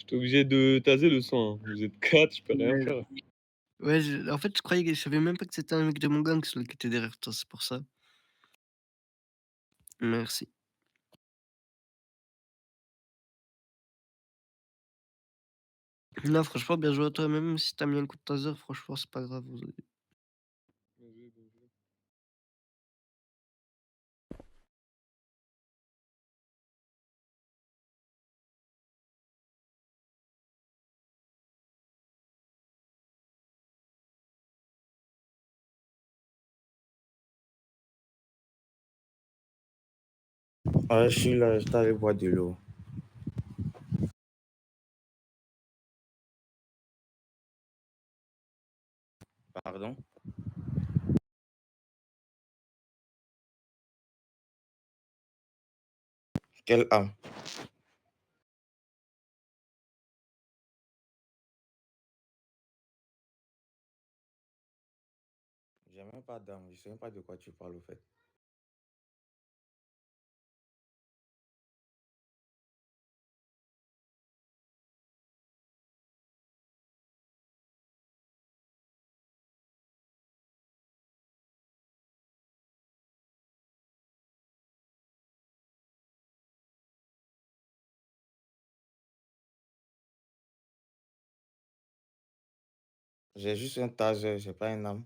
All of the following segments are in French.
Tu obligé de taser le son, hein. Vous êtes 4, je peux rien Ouais, faire. ouais, en fait, je croyais que je savais même pas que c'était un mec de mon gang, celui qui était derrière toi, c'est pour ça. Merci. Non, franchement, bien joué à toi, même si tu mis un coup de taser, franchement, c'est pas grave. Bien joué, bien joué. Ouais, je suis là, je t'allais boire de l'eau. Pardon? Quelle âme? J'ai même pas d'âme, je sais même pas de quoi tu parles au fait. J'ai juste un taser, j'ai pas une âme.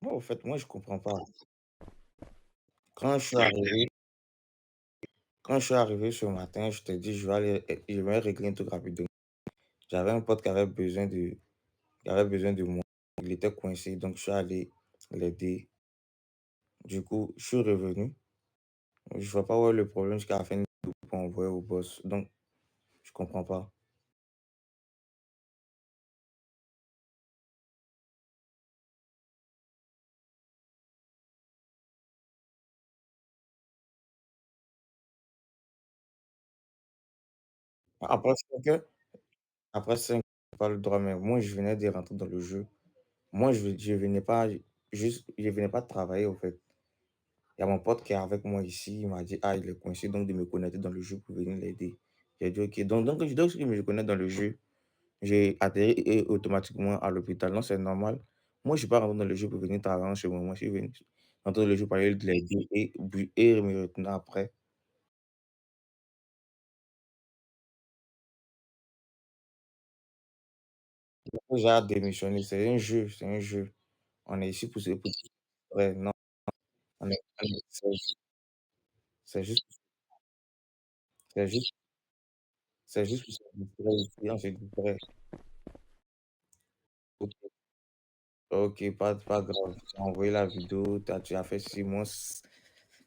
Moi, au fait, moi, je comprends pas. Quand je suis arrivé, quand je suis arrivé ce matin, je te dis, je vais régler un truc rapidement. J'avais un pote qui avait besoin de moi. Il était coincé, donc je suis allé l'aider. Du coup, je suis revenu. Je vois pas où est le problème jusqu'à la fin du pour envoyer au boss. Donc, je comprends pas. Après 5 heures, après 5 heures, j'ai pas le droit, mais moi, je venais de rentrer dans le jeu. Moi, je venais pas je venais pas travailler, au fait. Il y a mon pote qui est avec moi ici, il m'a dit, ah, il est coincé, donc de me connecter dans le jeu pour venir l'aider. J'ai dit, ok. Donc, je me connais dans le jeu. J'ai atterri et automatiquement à l'hôpital. Non, c'est normal. Moi, je suis pas rentré dans le jeu pour venir travailler chez moi. Moi, je suis venu rentrer dans le jeu pour aller l'aider et me retourner après. J'ai à démissionner. C'est un jeu, c'est un jeu. On est ici pour ouais, non, c'est juste, c'est juste, c'est juste pour se distraire ici, on se distrait. Ok, ok, pas grave. Tu as envoyé la vidéo, tu as fait 6 mois.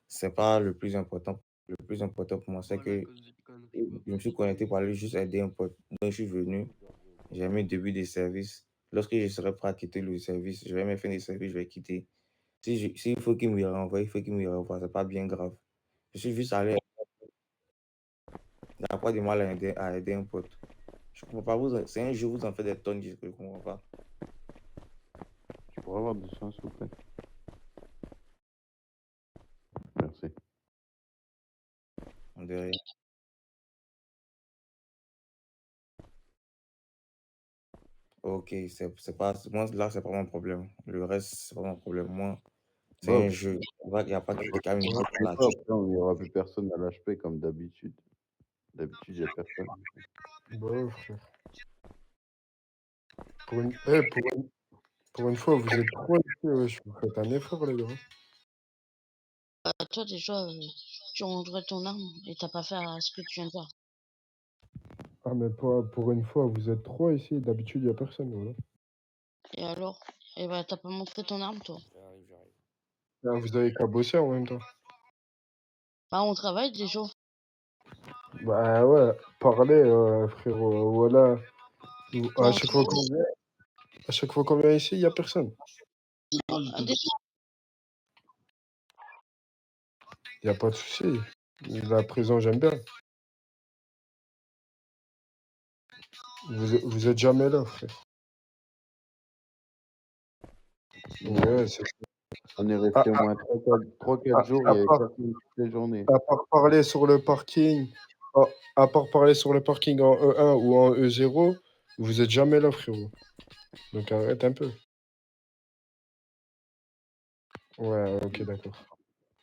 C'est pas le plus important. Le plus important pour moi, c'est Voilà, à que cause d'une connerie, je me suis connecté pour aller juste aider un pote. Donc, je suis venu, j'ai mis le début des services. Lorsque je serai prêt à quitter le service, je vais mettre fin des services, je vais quitter. S'il faut qu'il me renvoie, il faut qu'il me renvoie. C'est pas bien grave. Je suis juste allé, il n'y a pas de mal à aider un pote. Je comprends pas. C'est un jeu, vous en faites des tonnes, je ne comprends pas. Tu pourrais avoir du son, s'il vous plaît? Merci. On dirait. Ok, c'est pas, moi, là, c'est pas mon problème. Le reste, c'est pas mon problème. Moi, c'est Bof, un jeu. Il n'y a pas qu'à me on mettre va dans la tête. après, il n'y aura plus personne à l'HP comme d'habitude. D'habitude, il n'y a personne. Bah ouais, frère. Pour une fois, vous êtes trop inquiets, wesh. Vous faites un effort, les gars. Toi, déjà, tu rangerais ton arme et t'as pas fait ce que tu viens de faire. Ah, mais pour une fois, vous êtes trois ici. D'habitude, il n'y a personne, voilà. Et alors? Eh ben, t'as pas montré ton arme, toi. J'arrive. Ah, vous avez qu'à bosser en même temps. Bah, on travaille déjà. Bah ouais, parlez, frérot. Voilà. Non, À chaque fois qu'on vient ici, il n'y a personne. déjà, Il n'y a pas de souci. La prison, j'aime bien. Vous êtes jamais là, frère. Ouais, c'est On est à, resté au à, moins 3-4 jours, il à y avait part, personne toute les journées. à part parler sur le parking, oh, à part parler sur le parking en E1 ou en E0, vous êtes jamais là, frérot. Donc arrête un peu. Ouais, ok, d'accord.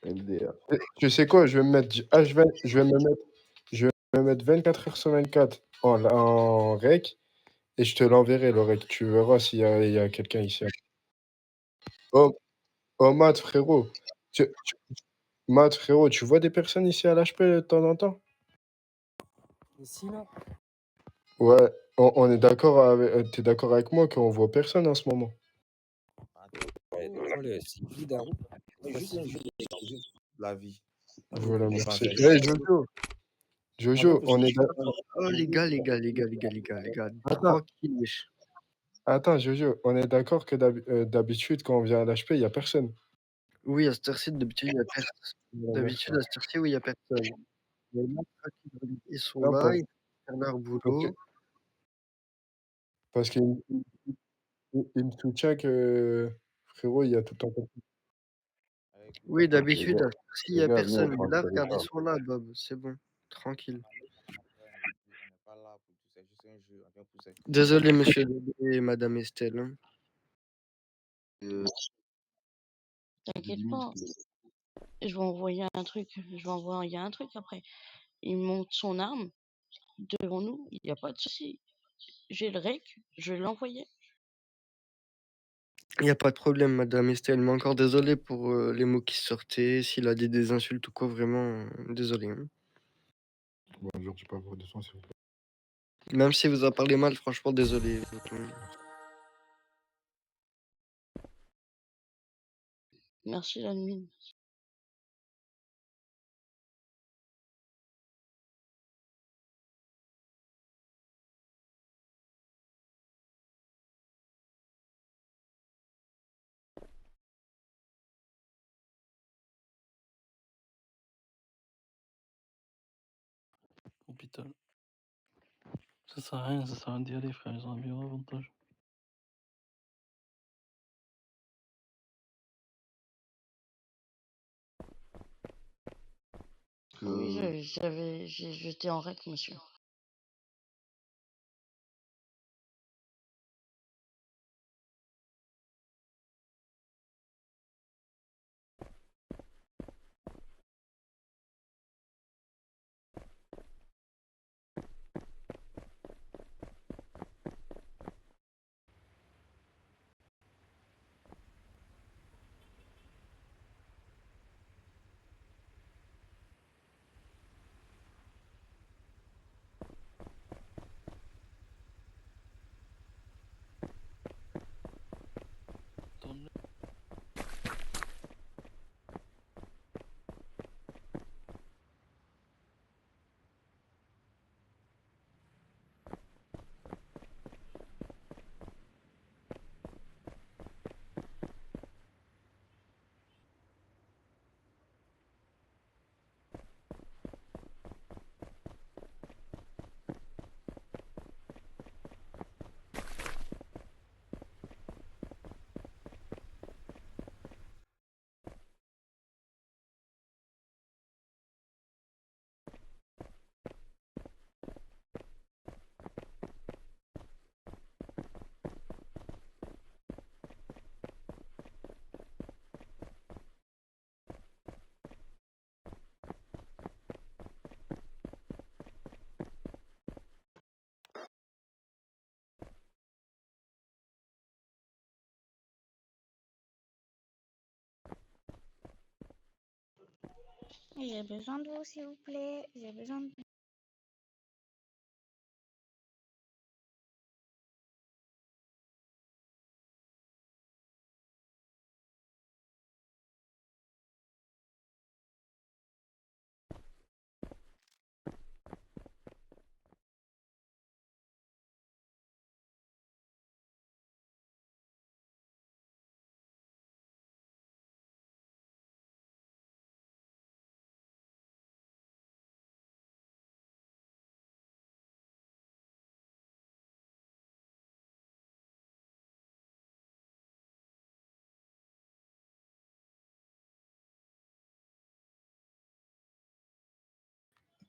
LDR. Tu sais quoi, je vais me mettre H20, je vais me mettre 24 heures sur 24 en rec et je te l'enverrai, le rec. Tu verras s'il y a quelqu'un ici. Oh, oh Matt, frérot. Matt, frérot, tu vois des personnes ici à l'HP de temps en temps? Ici, là? Ouais, on est d'accord avec, t'es d'accord avec moi qu'on voit personne en ce moment? Ouais, l'école, c'est vide, hein. Oui, juste un jeu de la vie. Voilà, On merci. pensait Hey, juste Jojo, on est d'accord. Oh, les gars, Attends, tranquille, wesh. attends, Jojo, on est d'accord que d'habitude, quand on vient à l'HP, il n'y a personne. Oui, à cette heure-ci, d'habitude, il y a personne. Voilà, merci. D'habitude, à cette heure-ci, oui, il y a personne. Mais là, tranquille, ils sont Non, là, ils font leur parce boulot. parce qu'il il me soutient que, frérot, il y a tout le temps personne. Oui, Les d'habitude, gars, à cette heure-ci, il y les a gars, venez, personne. on Mais prend le là, regarde, ils téléphone. sont là, Bob. C'est bon. Tranquille. on n'est pas là pour tout ça, juste un jeu, on vient pour ça. Désolé, monsieur Dédé et madame Estelle, hein. T'inquiète pas. Je vais envoyer un truc. Je vais envoyer un truc après. Il monte son arme devant nous. Il n'y a pas de souci. J'ai le rec. Je vais l'envoyer. Il n'y a pas de problème, madame Estelle. Mais encore désolé pour les mots qui sortaient. S'il a dit des insultes ou quoi, vraiment, désolé, hein. Bonjour, tu peux avoir de son, s'il vous plaît. Même si vous en parlez mal, franchement, désolé. Merci, l'admin. Hôpital. Ça sert à rien, ça sert à rien d'y aller, frère. Ils ont un meilleur avantage. Oui, j'étais en rec, monsieur. Donne-le. J'ai besoin de vous, s'il vous plaît. J'ai besoin de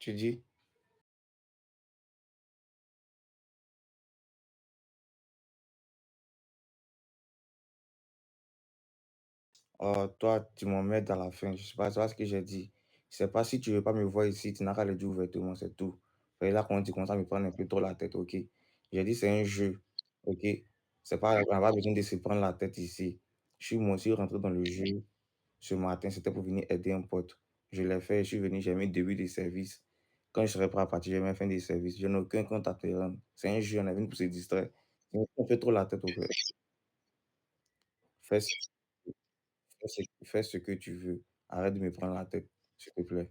Tu dis? Oh, toi, tu m'emmerdes à la fin. Je sais pas, c'est pas ce que j'ai dit. C'est pas si tu veux pas me voir ici, tu n'as qu'à le dire ouvertement, c'est tout. Et là, quand tu commences à me prendre un peu trop la tête, ok? J'ai dit c'est un jeu, ok? C'est pas, on n'a pas besoin de se prendre la tête ici. Je suis moi aussi rentré dans le jeu ce matin, c'était pour venir aider un pote. Je l'ai fait, je suis venu, j'ai mis début de service. Quand je serai prêt à partir, j'ai mis fin des services. Je n'ai aucun compte à te rendre. C'est un jeu, on est venu pour se distraire. On fait trop la tête au fait. Fais, ce- fais ce que tu veux. Arrête de me prendre la tête, s'il te plaît.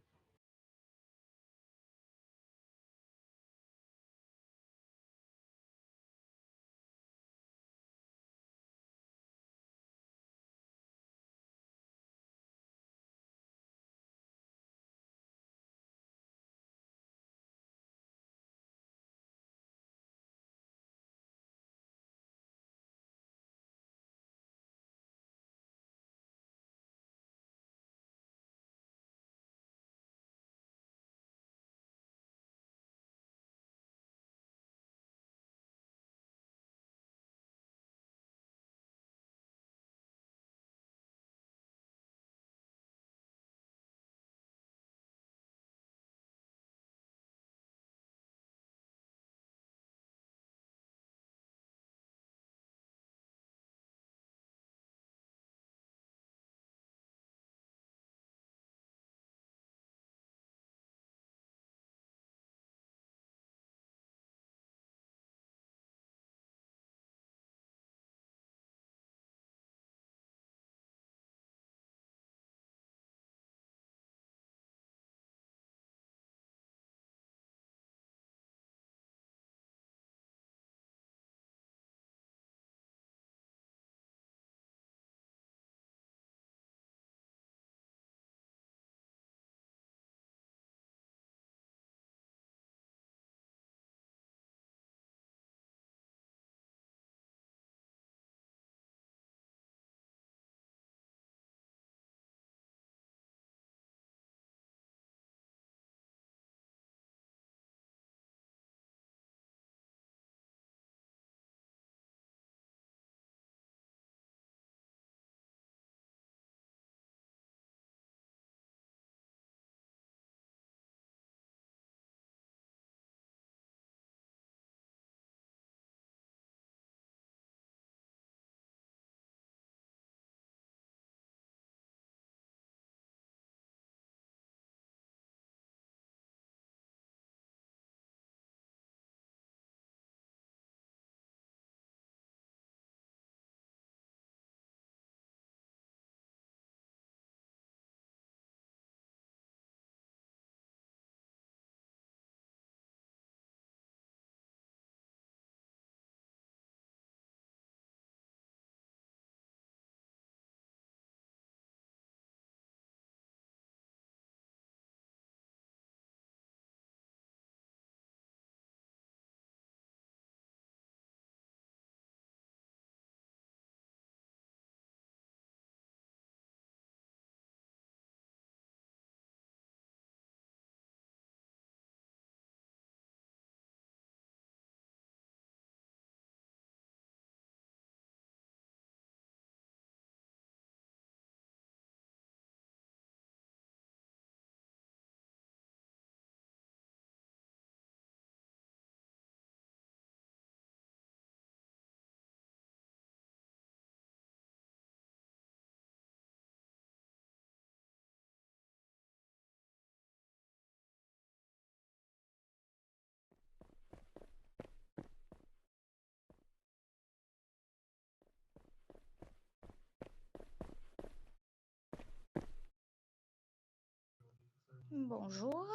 Bonjour.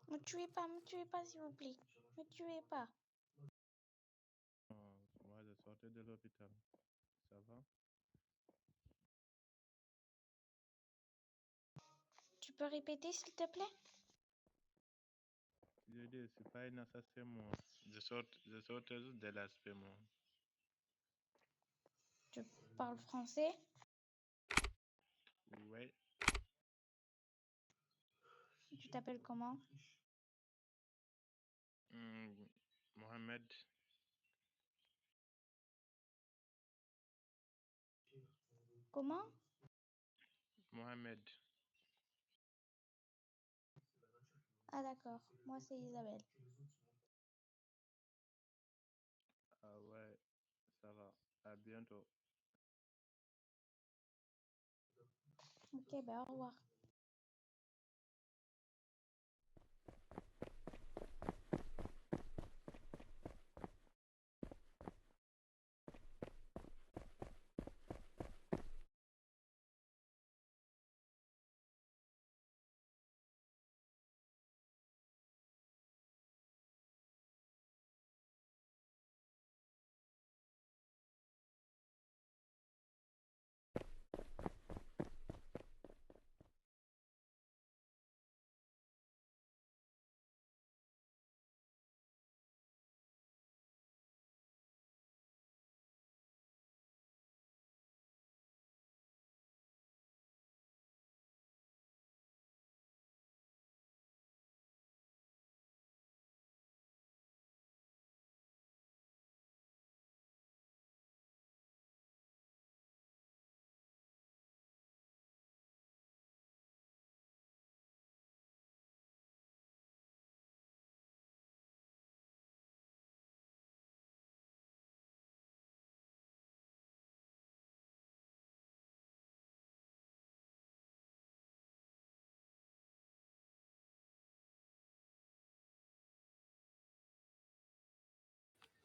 Me tuez pas, s'il vous plaît. Me tuez pas. Moi, je sortais de l'hôpital. Ça va? Tu peux répéter, s'il te plaît? Je dis, c'est pas un assassin, moi. Je sortais juste de l'aspect, moi. Tu parles français? Ouais. Tu t'appelles comment? Mohamed. Comment? Mohamed. Ah d'accord, moi c'est Isabelle. Ah ouais, ça va. À bientôt. Ok, ben au revoir.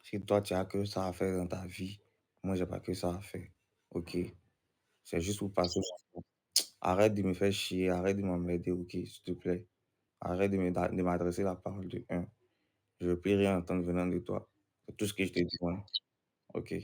Si toi, tu as que ça à faire dans ta vie, moi, j'ai pas que ça à faire. Ok? C'est juste pour passer. Arrête de me faire chier, arrête de m'emmerder, ok, s'il te plaît. Arrête de m'adresser la parole de un. Je ne veux plus rien entendre venant de toi. C'est tout ce que je te dis, hein. Ok?